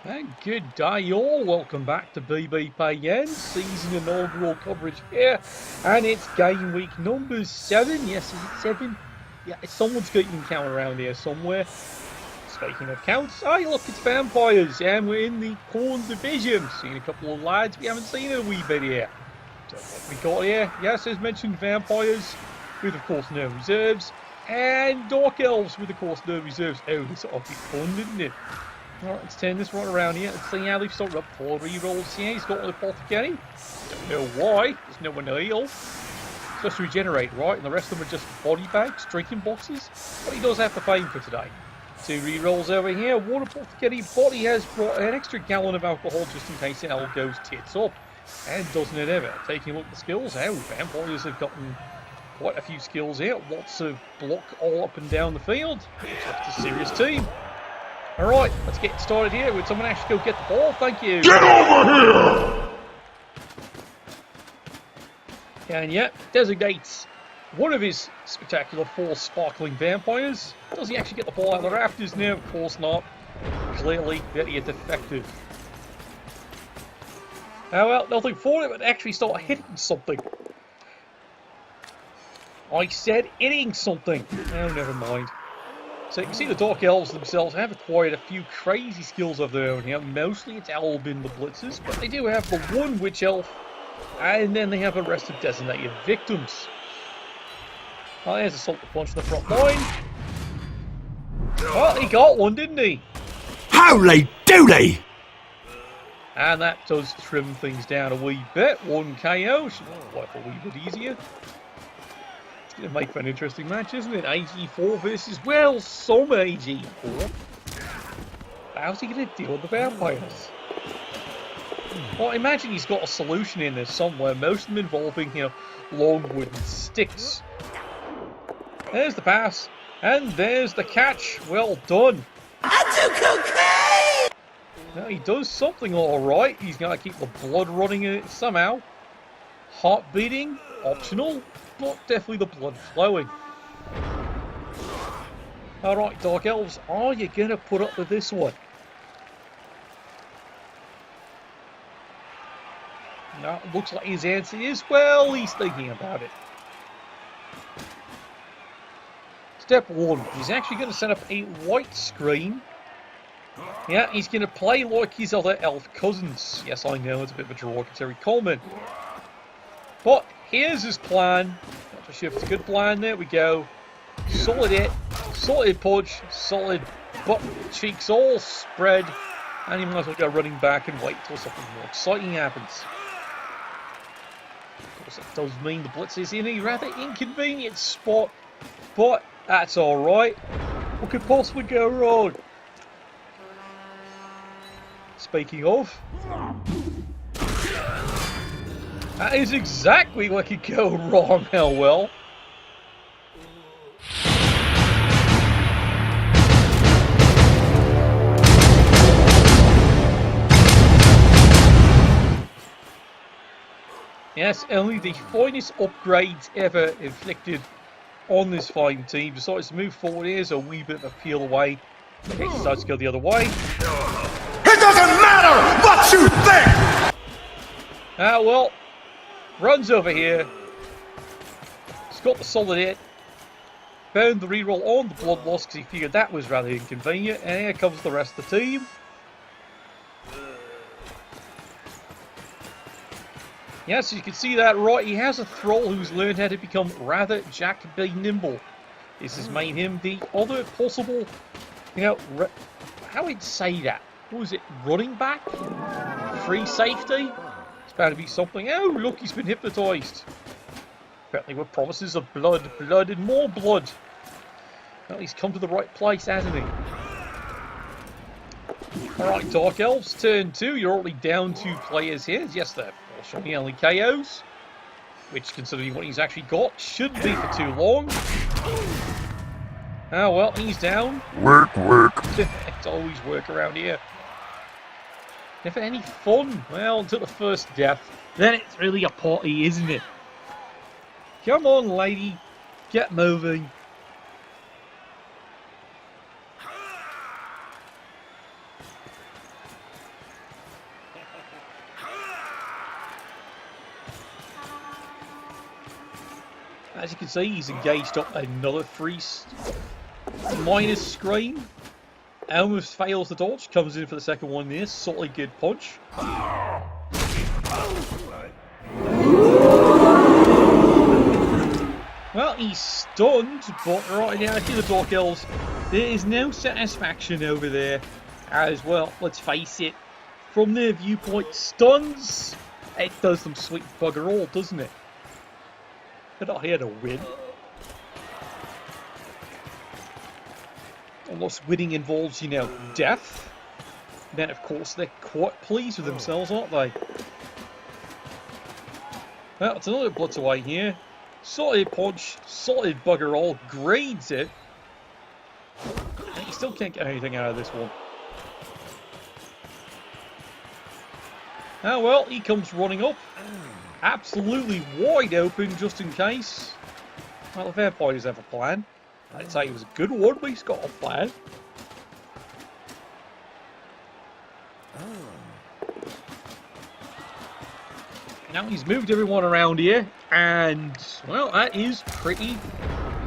And good day all, welcome back to BBPN, season inaugural coverage here, and it's game week number 7, yes, is it 7? Yeah, someone's got you count around here somewhere. Speaking of counts, hey look, it's vampires, and we're in the Khorne Division, seeing a couple of lads we haven't seen in a wee bit here. So what we got here, yes, as mentioned, vampires, with of course no reserves, and Dark Elves with of course no reserves. Oh, this ought to be fun, didn't it? Alright, let's turn this right around here. Let's see how they've started up 4 rerolls here. He's got an apothecary. Don't know why. There's no one to heal. Supposed to regenerate, right? And the rest of them are just body bags, drinking boxes. But he does have to pay for today. 2 rerolls over here. One apothecary, but he has brought an extra gallon of alcohol just in case it all goes tits up. And doesn't it ever? Taking a look at the skills. Oh, vampires have gotten quite a few skills here. Lots of block all up and down the field. It's a serious team. Alright, let's get started here. Would someone actually go get the ball? Thank you. Get over here! And yeah, designates one of his spectacular 4 sparkling vampires. Does he actually get the ball out of the rafters now? Of course not. Clearly very defective. Oh well, nothing for it, but actually start hitting something. I said hitting something. Oh, never mind. So you can see the Dark Elves themselves have acquired a few crazy skills of their own here. Mostly it's all been the blitzers, but they do have the one witch elf, and then they have a rest of designated victims. Oh, there's a Salt Punch in the front line. Oh, he got one, didn't he? Holy doody! And that does trim things down a wee bit. 1 KO, should wipe a wee bit easier. Going to make for an interesting match, isn't it? AG4 versus, well, some AG4. How's he going to deal with the vampires? Well, I imagine he's got a solution in there somewhere, most of them involving, long wooden sticks. There's the pass, and there's the catch. Well done. Now, he does something alright. He's going to keep the blood running in it somehow. Heart beating, optional. But definitely the blood flowing. Alright, Dark Elves, are you going to put up with this one? No, it looks like his answer is, well, he's thinking about it. Step 1, he's actually going to set up a white screen. Yeah, he's going to play like his other elf cousins. Yes, I know, it's a bit of a derogatory comment. But here's his plan. Not too sure if it's a good plan. There we go. Solid hit, solid punch, solid butt cheeks all spread. And he might as well go running back and wait until something more exciting happens. Of course, that does mean the blitz is in a rather inconvenient spot. But that's alright. What could possibly go wrong? Speaking of, that is exactly what could go wrong, hell well. Yes, only the finest upgrades ever inflicted on this fine team. Decides to move forward. Here's a wee bit of a peel away. Okay, decides to go the other way. It doesn't matter what you think! Ah, well. Runs over here. He's got the solid hit. Found the reroll on the blood loss because he figured that was rather inconvenient. And here comes the rest of the team. Yes, you can see that right. He has a thrall who's learned how to become rather Jack B. Nimble. This has made him the other possible, how would say that? What was it? Running back? Free safety? Bound to be something. Oh, look, he's been hypnotised. Apparently with promises of blood, blood, and more blood. Well, he's come to the right place, hasn't he? Alright, Dark Elves, turn 2. You're already down 2 players here. Yes, they're showing only KOs. Which, considering what he's actually got, shouldn't be for too long. Oh, well, he's down. Work, work. It's always work around here. Never any fun. Well, until the first death. Then it's really a party, isn't it? Come on, lady. Get moving. As you can see, he's engaged up another 3 minus screen. Almost fails the dodge, comes in for the second one there. Solid good punch. Well, he's stunned, but right now, to the Dark Elves, there is no satisfaction over there. As well, let's face it, from their viewpoint, stuns, it does them sweet bugger all, doesn't it? They're not here to win. Unless winning involves, you know, death. Then, of course, they're quite pleased with themselves, aren't they? Well, it's another blitz away here. Solid punch, solid bugger all, grades it. And you still can't get anything out of this one. Oh well, he comes running up. Absolutely wide open, just in case. Well, the vampire does have a plan. I'd say it was a good one, but he's got a plan. Now he's moved everyone around here, and, well, that is pretty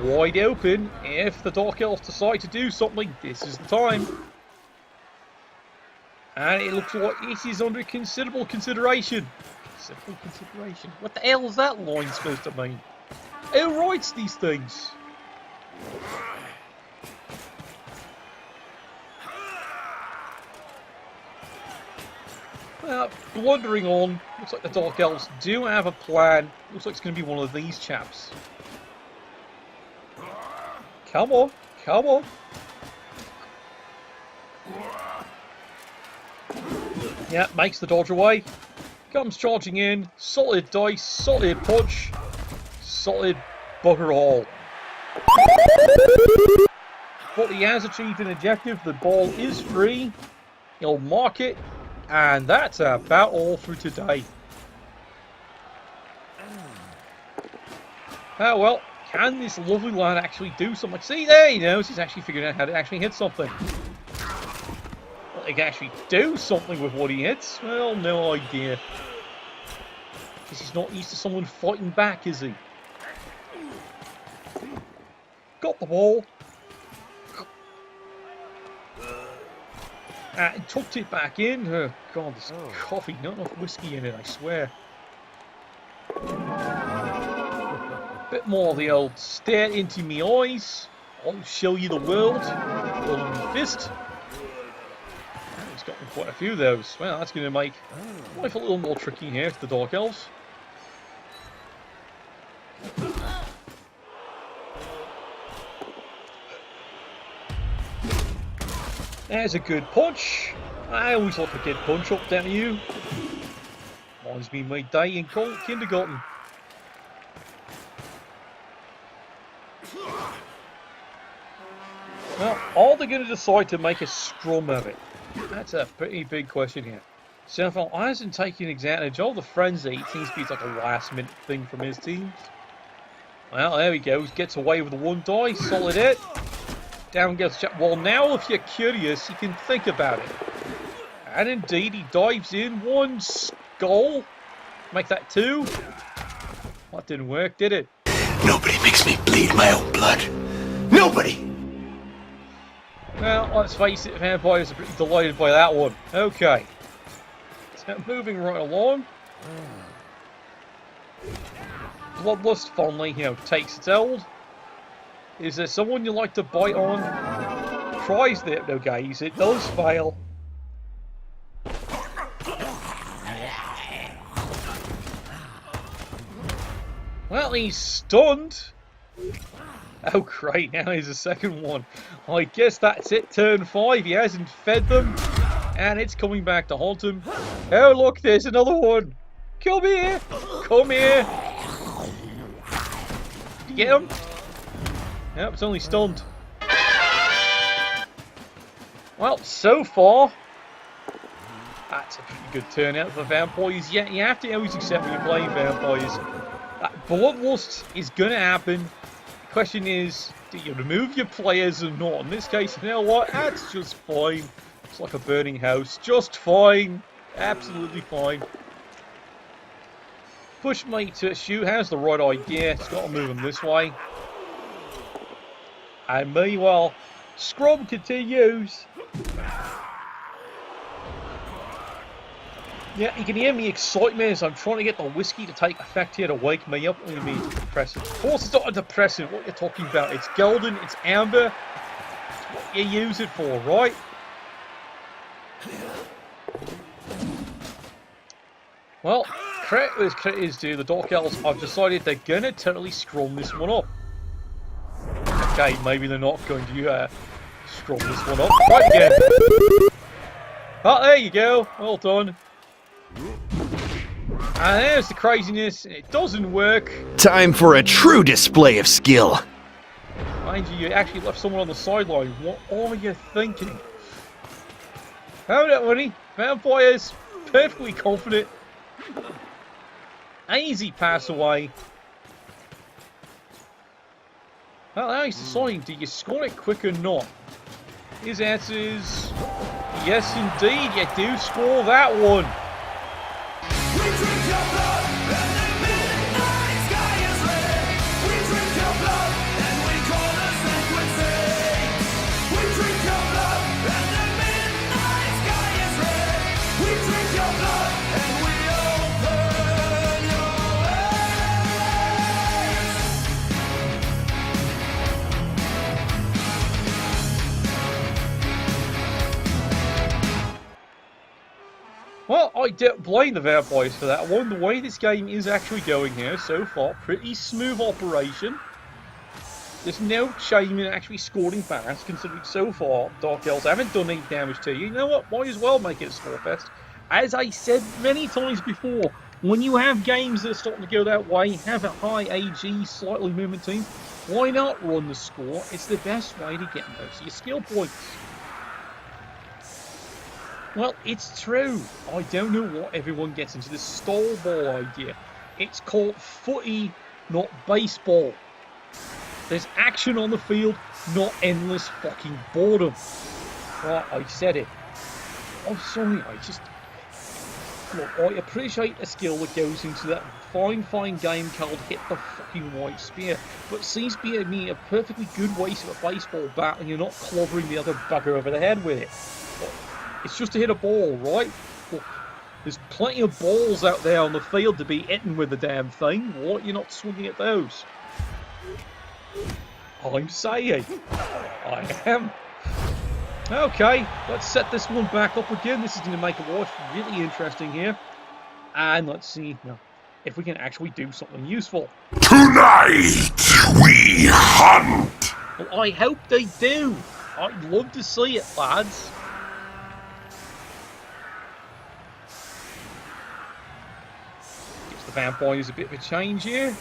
wide open. If the Dark Elves decide to do something, this is the time. And it looks like it is under considerable consideration. Considerable consideration? What the hell is that line supposed to mean? Who writes these things? Well, blundering on. Looks like the Dark Elves do have a plan. Looks like it's going to be one of these chaps. Come on, come on. Yeah, makes the dodge away. Comes charging in. Solid dice, solid punch, solid bugger all. But he has achieved an objective. The ball is free. He'll mark it. And that's about all for today. Oh well, can this lovely lad actually do something? See, there he knows. He's actually figured out how to actually hit something. Well, he can actually do something with what he hits? Well, no idea. Because he's not used to someone fighting back, is he? Got the ball. And tucked it back in. Oh god, this coffee, not enough whiskey in it, I swear. Bit more of the old stare into me eyes. I'll show you the world. Golden fist. He's got quite a few of those. Well, that's going to make life a little more tricky here for the Dark Elves. There's a good punch. I always like a good punch up, don't you? Reminds me of my day in kindergarten. Well, are they going to decide to make a scrum of it? That's a pretty big question here. So far, hasn't taken advantage of the frenzy. It seems to be like a last minute thing from his teams. Well, there he goes. Gets away with the one die. Solid hit. Down goes the chap. Well, now if you're curious, you can think about it. And indeed, he dives in. One skull. Make that two. That didn't work, did it? Nobody makes me bleed my own blood. Nobody! Well, let's face it, vampires are pretty delighted by that one. Okay. So, moving right along. Bloodlust fondly, takes its eld. Is there someone you like to bite on? Tries the hypnogaze. It does fail. Well, he's stunned. Oh, great. Now here's a second one. I guess that's it. Turn 5. He hasn't fed them. And it's coming back to haunt him. Oh, look. There's another one. Come here. Come here. Did you get him? Nope, it's only stunned. Well, so far, that's a pretty good turnout for vampires. Yeah, you have to always accept when you're playing vampires. Bloodlust is going to happen. The question is, do you remove your players or not? In this case, you know what? That's just fine. It's like a burning house. Just fine. Absolutely fine. pushed me to shoot has the right idea. It's got to move him this way. And meanwhile, scrum continues. Yeah, you can hear me excitement as I'm trying to get the whiskey to take effect here to wake me up. What do you mean depressant? Of course it's not a depressant. What are you talking about? It's golden, it's amber. It's what you use it for, right? Well, credit as credit is due. The Dark Elves have decided they're going to totally scrum this one up. Okay, maybe they're not going to scrum this one up. Right again. Oh, there you go. Well done. And there's the craziness. It doesn't work. Time for a true display of skill. Mind you, you actually left someone on the sideline. What are you thinking? Hold it, buddy. Vampires, perfectly confident. Easy pass away. Well, now he's deciding, do you score it quick or not? His answer is yes, indeed. You do score that one. We drink your blood and the midnight sky is red. We drink your blood and we call the sacred saints. We drink your blood and the midnight sky is red. We drink your blood and we open your veins. Well, I don't blame the Vampires for that one. The way this game is actually going here so far, pretty smooth operation. There's no shame in actually scoring fast, considering so far Dark Elves haven't done any damage to you. You know what? Might as well make it a score fest. As I said many times before, when you have games that are starting to go that way, have a high AG, slightly movement team, why not run the score? It's the best way to get most of your skill points. Well, it's true. I don't know what everyone gets into this stall ball idea. It's called footy, not baseball. There's action on the field, not endless fucking boredom. Right, I said it. I'm sorry, Look, I appreciate the skill that goes into that fine game called hit the fucking white spear, but it seems to be a perfectly good waste of a baseball bat and you're not clobbering the other bugger over the head with it. It's just to hit a ball, right? Look, there's plenty of balls out there on the field to be hitting with the damn thing. What? You're not swinging at those. I'm saying. I am. Okay, let's set this one back up again. This is going to make it watch really interesting here. And let's see if we can actually do something useful. Tonight we hunt. Well, I hope they do. I'd love to see it, lads. The Vampires a bit of a change here.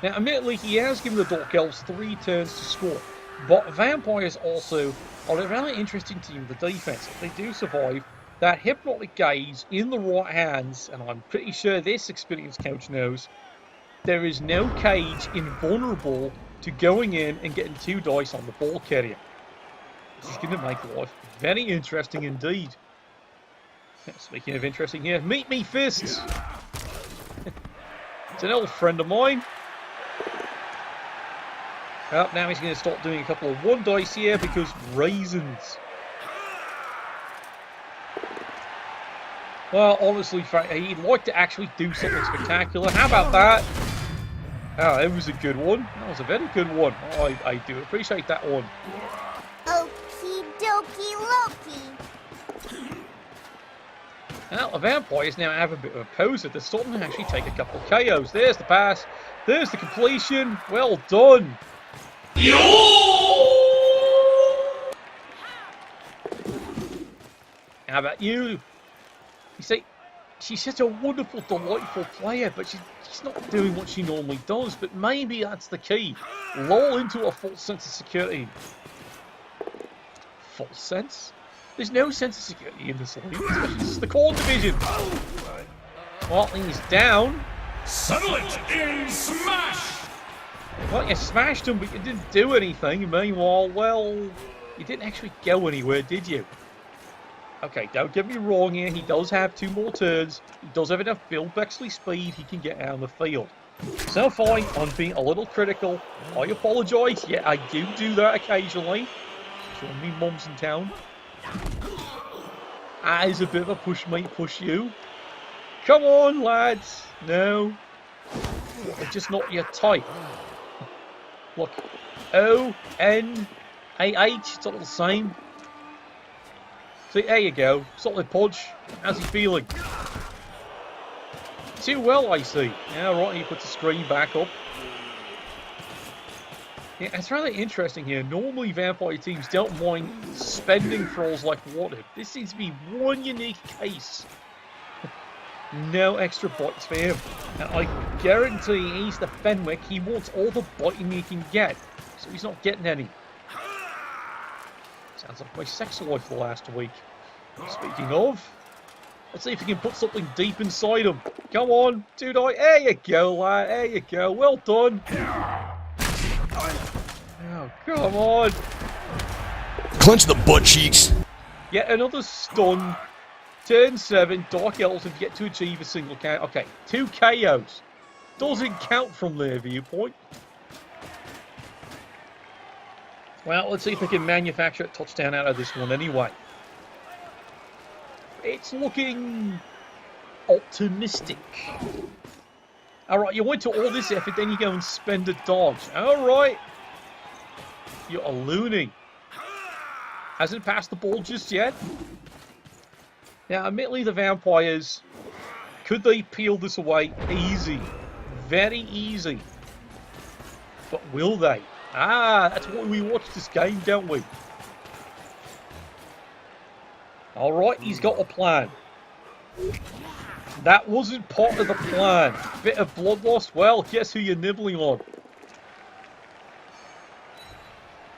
Now, admittedly, he has given the Dark Elves 3 turns to score, but Vampires also are a very interesting team with the defense. If they do survive, that hypnotic gaze in the right hands, and I'm pretty sure this experienced coach knows, there is no cage invulnerable to going in and getting 2 dice on the ball carrier. This is going to make life very interesting indeed. Now, speaking of interesting here, meet me fists. It's an old friend of mine. Well, now he's going to start doing a couple of 1 dice here because raisins. Well, honestly, he'd like to actually do something spectacular. How about that? Oh, that was a good one. That was a very good one. Oh, I do appreciate that one. Okie dokie Loki. Now, the Vampires now have a bit of a poser. They're starting to actually take a couple of KOs. There's the pass. There's the completion. Well done. How about you? You see, she's such a wonderful, delightful player, but she's not doing what she normally does. But maybe that's the key. Lull into a false sense of security. False sense? There's no sense of security in this league, especially this is the Khorne Division. Well, he's down. Settle it in smash! Well, you smashed him, but you didn't do anything. Meanwhile, well, you didn't actually go anywhere, did you? Okay, don't get me wrong here. He does have 2 more turns. He does have enough Bill Bexley speed. He can get out on the field. So fine, I'm being a little critical. I apologise. Yeah, I do that occasionally. Showing me mum's in town. That is a bit of a push mate, push you. Come on, lads. No. They're just not your type. Look. O-N-A-H. It's all the same. See, there you go. Solid punch. How's he feeling? Too well, I see. Yeah, right, he puts the screen back up. Yeah, it's rather interesting here. Normally, vampire teams don't mind spending thralls like water. This seems to be one unique case. No extra bites for him. Now, I guarantee he's the Fenwick. He wants all the biting he can get. So he's not getting any. Sounds like my sex life the last week. Speaking of, let's see if we can put something deep inside him. Come on, dude. There you go, lad. There you go. Well done. Oh, come on. Clench the butt cheeks. Yet another stun. Turn 7. Dark Elves have yet to achieve a single count. Okay, 2 KOs. Doesn't count from their viewpoint. Well, let's see if we can manufacture a touchdown out of this one anyway. It's looking optimistic. Alright, you went to all this effort, then you go and spend a dodge. Alright. You're a loony. Hasn't passed the ball just yet. Now, admittedly, the vampires, could they peel this away? Easy. Very easy. But will they? Ah, that's why we watch this game, don't we? Alright, he's got a plan. That wasn't part of the plan. Bit of blood loss. Well, guess who you're nibbling on?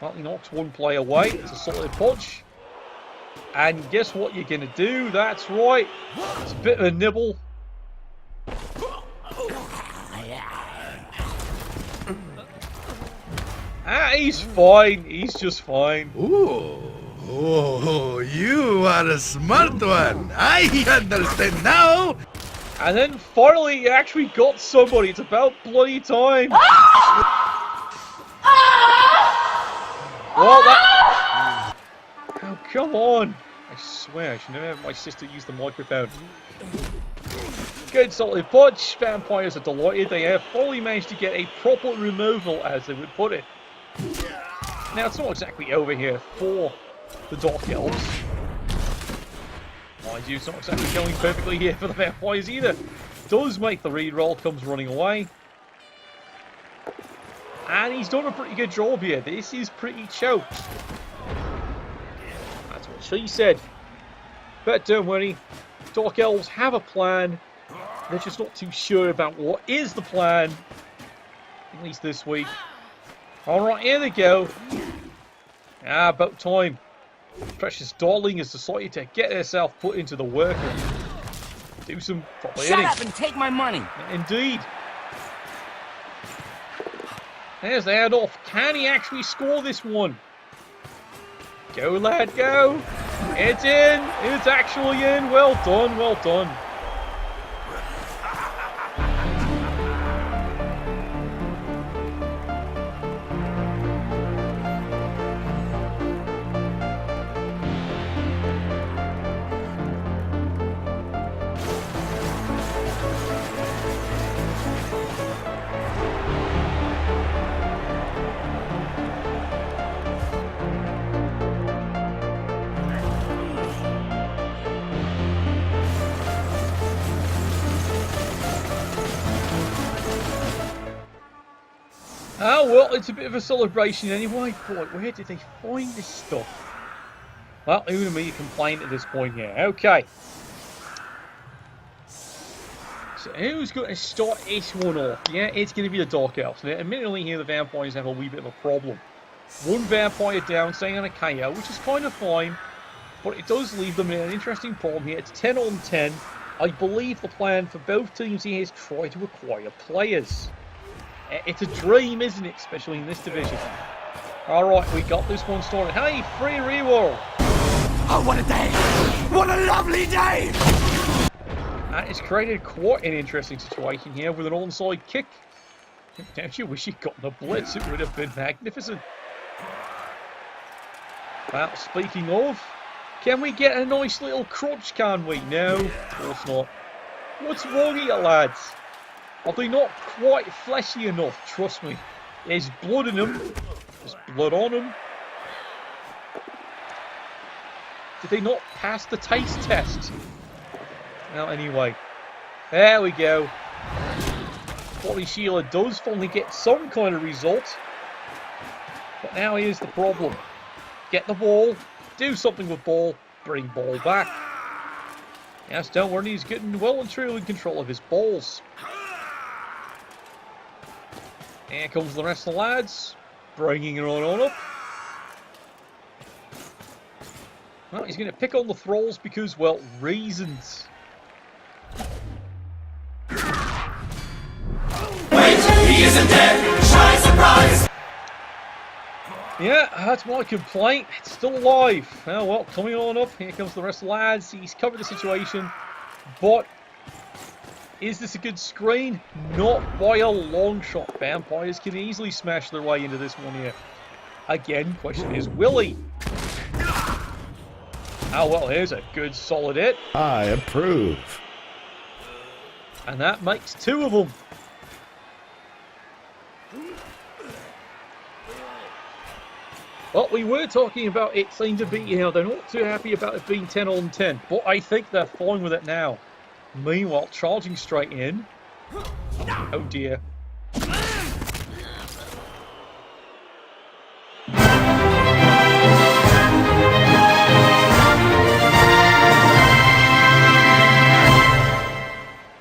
Well, he knocks one play away. It's a solid punch. And guess what you're going to do? That's right. It's a bit of a nibble. Ah, he's fine. He's just fine. Ooh, you are a smart one. I understand now. And then finally, he actually got somebody. It's about bloody time. Well, that... Oh, come on. I swear, I should never have my sister use the microphone. Good solid punch. Vampires are delighted. They have fully managed to get a proper removal, as they would put it. Now, it's not exactly over here for the Dark Elves. Mind you, it's not exactly going perfectly here for the vampires either. Does make the reroll, comes running away. And he's done a pretty good job here. This is pretty choked. That's what she said. But don't worry, Dark Elves have a plan. They're just not too sure about what is the plan. At least this week. Alright, here they go. Ah, about time. Precious Darling has decided to get herself put into the work and do some proper hitting. Shut up and take my money. Indeed. There's the head off. Can he actually score this one? Go, lad, go. It's in. It's actually in. Well done, well done. Oh, well, it's a bit of a celebration anyway. Boy, where did they find this stuff? Well, who am I to complain at this point here? Okay. So who's going to start this one off? Yeah, it's going to be the Dark Elves. Now, admittedly here, the vampires have a wee bit of a problem. One vampire down, staying on a KO, which is kind of fine. But it does leave them in an interesting problem here. It's 10 on 10. I believe the plan for both teams here is try to acquire players. It's a dream, isn't it? Especially in this division. Alright, we got this one started. Hey, free reroll! Oh, what a day! What a lovely day! And it's created quite an interesting situation here with an onside kick. Don't you wish you'd gotten a blitz? It would have been magnificent. Well, speaking of, can we get a nice little crutch, can we? No, of course not. What's wrong here, lads? Are they not quite fleshy enough? Trust me. There's blood in them. There's blood on them. Did they not pass the taste test? Well, anyway. There we go. Body Sheila does finally get some kind of result. But now here's the problem. Get the ball. Do something with ball. Bring ball back. Yes, don't worry. He's getting well and truly in control of his balls. Here comes the rest of the lads. Bringing it on up. Well, he's going to pick on the thralls because, well, reasons. Wait, he isn't dead! Shy surprise! Yeah, that's my complaint. It's still alive. Oh, well, coming on up. Here comes the rest of the lads. He's covered the situation. But is this a good screen? Not by a long shot. Vampires can easily smash their way into this one here. Again, question is, will he? Oh, well, here's a good solid hit. I approve. And that makes two of them. Well, we were talking about it seemed to be, they're not too happy about it being 10 on 10. But I think they're fine with it now. Meanwhile, charging straight in. Oh, dear.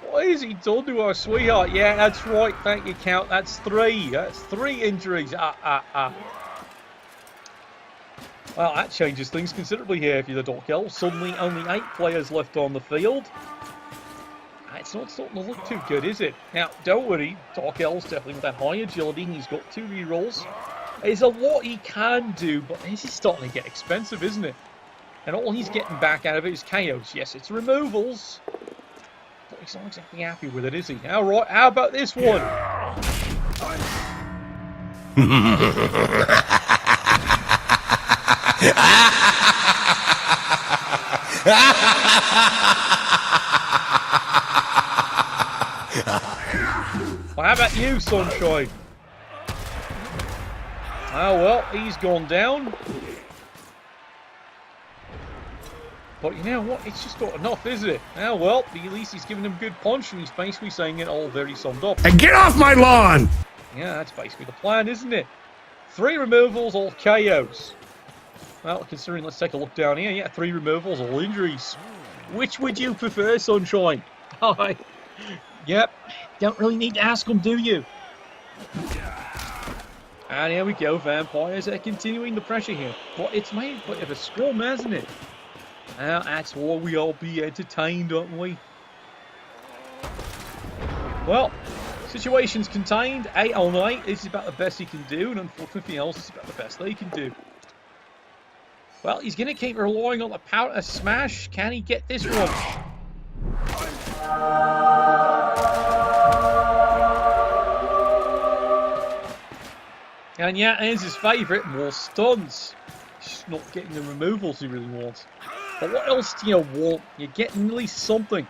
What has he done to our sweetheart? Yeah, that's right. Thank you, Count. That's three. That's three injuries. Well, that changes things considerably here if you're the Dark Elves. Suddenly only 8 players left on the field. It's not starting to look too good, is it? Now, don't worry. Dark Elves definitely with that high agility. He's got 2 rerolls. There's a lot he can do, but this is starting to get expensive, isn't it? And all he's getting back out of it is KOs. Yes, it's removals. But he's not exactly happy with it, is he? All right, how about this one? Well, how about you, Sunshine? Oh, well, he's gone down. But you know what? It's just not enough, is it? Oh, well, at least he's giving him a good punch, and he's basically saying it all very summed up. And get off my lawn! Yeah, that's basically the plan, isn't it? 3 removals, all KOs. Well, considering, let's take a look down here. Yeah, 3 removals, all injuries. Which would you prefer, Sunshine? Hi. Yep. Don't really need to ask them, do you? And here we go. Vampires are continuing the pressure here. But it's made a bit of a scrum, hasn't it? Well, that's why we all be entertained, aren't we? Well, situation's contained. 8 on 8. This is about the best he can do. And unfortunately, else is about the best they can do. Well, he's going to keep relying on the power to smash. Can he get this one? And yeah, there's his favourite, more stuns. He's not getting the removals he really wants. But what else do you want? You're getting at least something.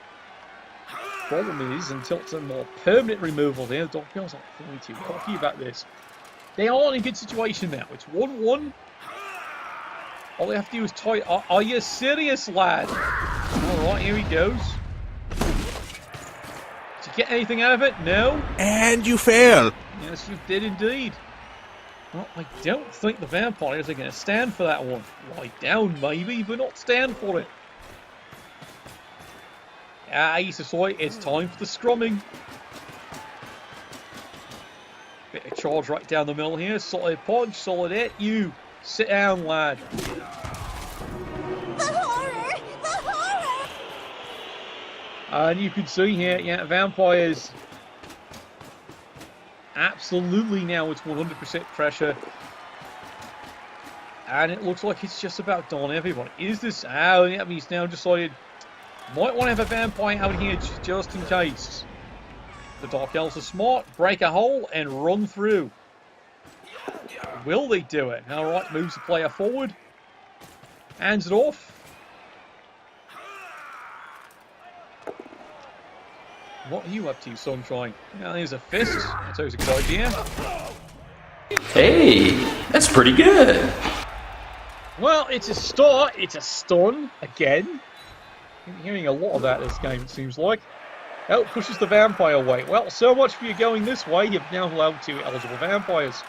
Problem is, until it's a more permanent removal there, the Dark Elves aren't feeling too cocky about this. They are in a good situation now. It's 1-1. All they have to do is tie... Are you serious, lad? Alright, here he goes. Did you get anything out of it? No? And you fail. Yes, you did indeed. Well, I don't think the vampires are going to stand for that one. Lie down, maybe, but not stand for it. Ace aside, it's time for the scrumming. Bit of charge right down the middle here. Solid punch, solid hit. You sit down, lad. The horror! The horror! And you can see here, yeah, vampires. Absolutely now it's 100% pressure. And it looks like it's just about done, everybody. Is this... Oh, yeah, he's now decided... Might want to have a vampire out here just in case. The Dark Elves are smart. Break a hole and run through. Will they do it? Alright, moves the player forward. Hands it off. What are you up to, Sunshine? Now there's a fist. That's always a good idea. Hey, that's pretty good. Well, it's a start. It's a stun again. I'm hearing a lot of that this game, it seems like. Oh, pushes the vampire away. Well, so much for you going this way. You've now allowed 2 eligible vampires.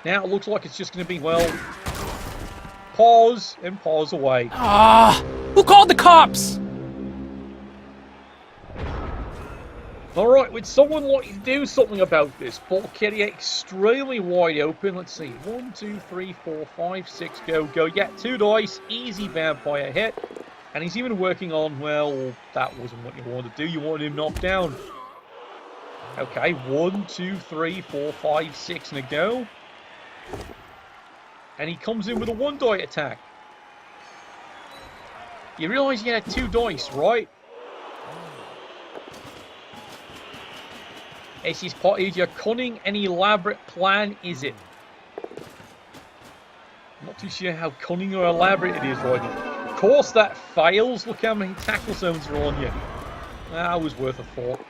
Now it looks like it's just going to be, well, pause and pause away. Ah, who called the cops? Alright, would someone like to do something about this? Ball kitty extremely wide open. Let's see. 1, 2, 3, 4, 5, 6, go, go. Yeah, 2 dice. Easy vampire hit. And he's even working on, well, that wasn't what you wanted to do. You wanted him knocked down. Okay, 1, 2, 3, 4, 5, 6, and a go. And he comes in with a 1 die attack. You realise you had 2 dice, right? This is part of your cunning and elaborate plan, is it? I'm not too sure how cunning or elaborate it is right now. Of course that fails. Look how many tackle zones are on you. That was worth a thought.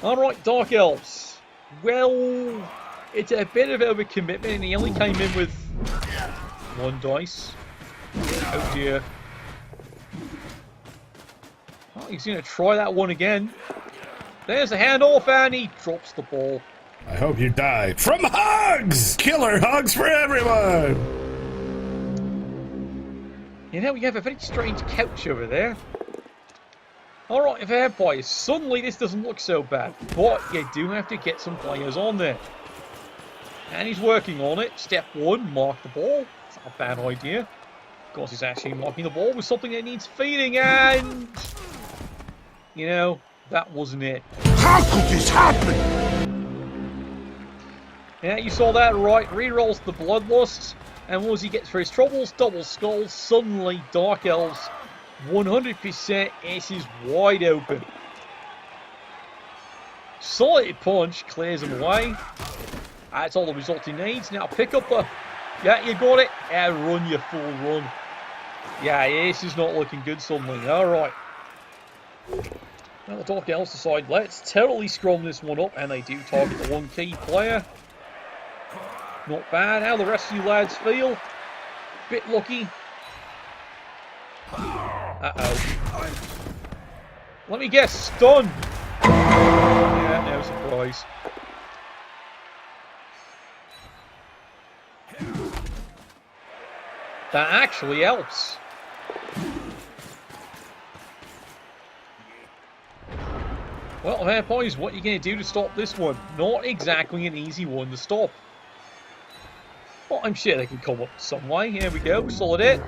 Alright, Dark Elves. Well, it's a bit of overcommitment, and he only came in with 1 dice. Oh dear. Well, he's going to try that one again. There's a handoff, and he drops the ball. I hope you die from hugs! Killer hugs for everyone! You know, we have a very strange couch over there. Alright, vampires. Suddenly this doesn't look so bad. But you do have to get some players on there. And he's working on it. Step 1, mark the ball. It's not a bad idea. Of course, he's actually marking the ball with something that needs feeding, and... you know, that wasn't it. How could this happen? Yeah, you saw that right. Rerolls the Bloodlust. And once he gets for his troubles, double skulls. Suddenly, Dark Elves, 100% aces wide open. Solid punch clears him away. That's all the result he needs. Now pick up the... yeah, you got it. Yeah, run, you fool, run. Yeah, this is not looking good suddenly. Alright. Well, the Dark Elves decide, let's totally scrum this one up. And they do target the 1 key player. Not bad. How the rest of you lads feel? Bit lucky. Uh-oh. Let me guess, stun! Yeah, no surprise. That actually helps. Well, vampires, what are you going to do to stop this one? Not exactly an easy one to stop. Well, I'm sure they can come up some way. Here we go. Solid hit.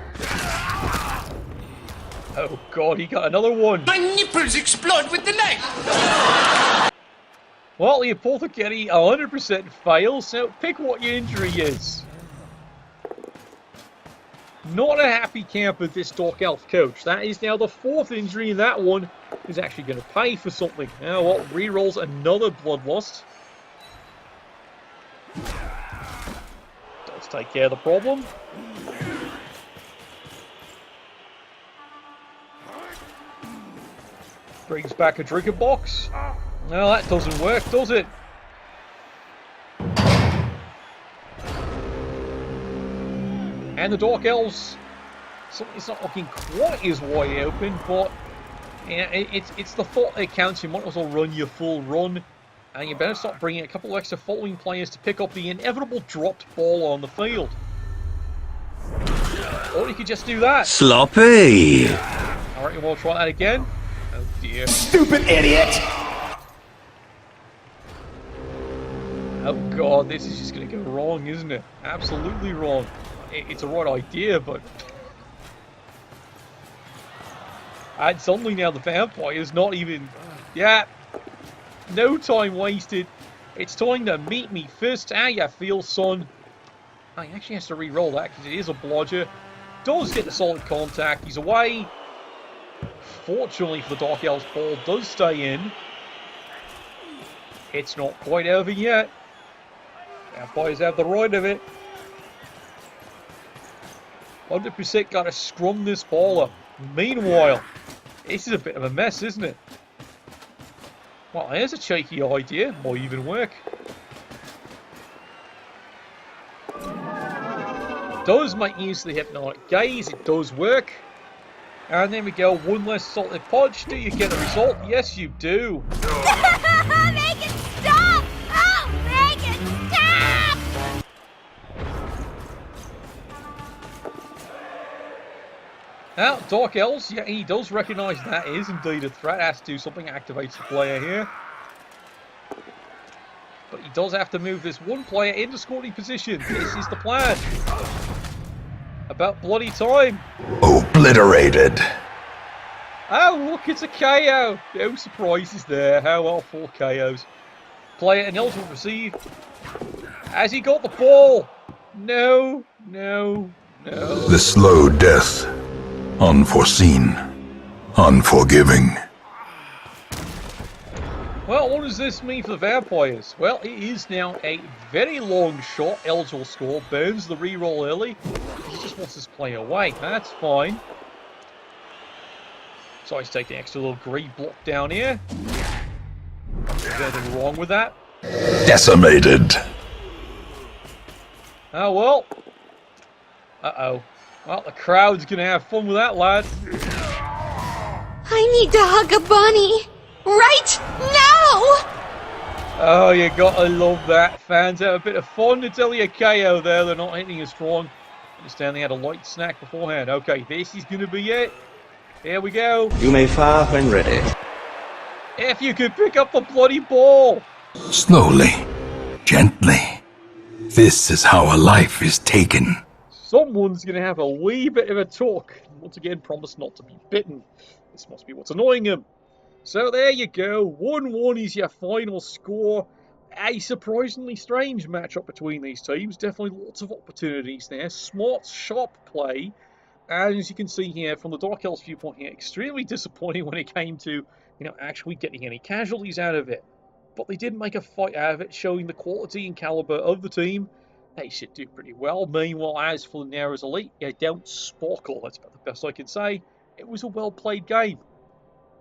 Oh, God, he got another one. My nipples explode with the knife! Well, the apothecary 100% fails, so pick what your injury is. Not a happy camper, this Dark Elf coach. That is now the 4th injury, and that one is actually going to pay for something. Now, what? Rerolls another Bloodlust. Does take care of the problem. Brings back a drinking box. Well, that doesn't work, does it? And the Dark Elves, it's not looking quite as wide open, but yeah, it's the thought that counts. You might as well run your full run, and you better start bringing a couple of extra following players to pick up the inevitable dropped ball on the field. Or you could just do that. Sloppy. Alright, we'll try that again. Oh dear. Stupid idiot! Oh god, this is just going to go wrong, isn't it? Absolutely wrong. It's a right idea, but... and suddenly now the vampire is not even... yeah, no time wasted. It's time to meet me first. How you feel, son? Oh, he actually has to re-roll that because it is a blodger. Does get the solid contact. He's away. Fortunately for the Dark Elves, ball does stay in. It's not quite over yet. Vampires have the right of it. 100% got to scrum this ball up. Meanwhile, this is a bit of a mess, isn't it? Well, here's a cheeky idea. Might even work. Does make use of the hypnotic gaze. It does work. And there we go. One less salted punch. Do you get a result? Yes, you do. Make it stop! Oh, make it stop! Now, Dark Elves, yeah, he does recognise that is indeed a threat. Has to do something, activates the player here. But he does have to move this one player into scoring position. This is the plan. About bloody time. Obliterated. Oh, look, it's a KO. No surprises there. How well, 4 KOs. Player ineligible receive. Has he got the ball? No, no, no. The slow death. Unforeseen. Unforgiving. Well, what does this mean for the Vampires? Well, it is now a very long shot. Elves will score. Burns the reroll early. He just wants his play away. That's fine. So he's taking the extra little greed block down here. Is there anything wrong with that? Decimated. Oh, well. Uh-oh. Well, the crowd's going to have fun with that, lad. I need to hug a bunny. Right now! Oh, you gotta love that. Fans have a bit of fun until you KO there. They're not hitting as strong. Understand they had a light snack beforehand. Okay, this is going to be it. Here we go. You may fire when ready. If you could pick up the bloody ball. Slowly. Gently. This is how a life is taken. Someone's going to have a wee bit of a talk. Once again, promise not to be bitten. This must be what's annoying him. So there you go. 1-1 is your final score. A surprisingly strange matchup between these teams. Definitely lots of opportunities there. Smart, sharp play. And as you can see here, from the Dark Elves viewpoint here, extremely disappointing when it came to, actually getting any casualties out of it. But they did make a fight out of it, showing the quality and caliber of the team. They should do pretty well. Meanwhile, as for the Nera's Elite, they don't sparkle. That's about the best I can say. It was a well-played game.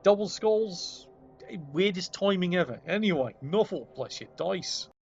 Double skulls, weirdest timing ever. Anyway, Nuffle, bless your dice.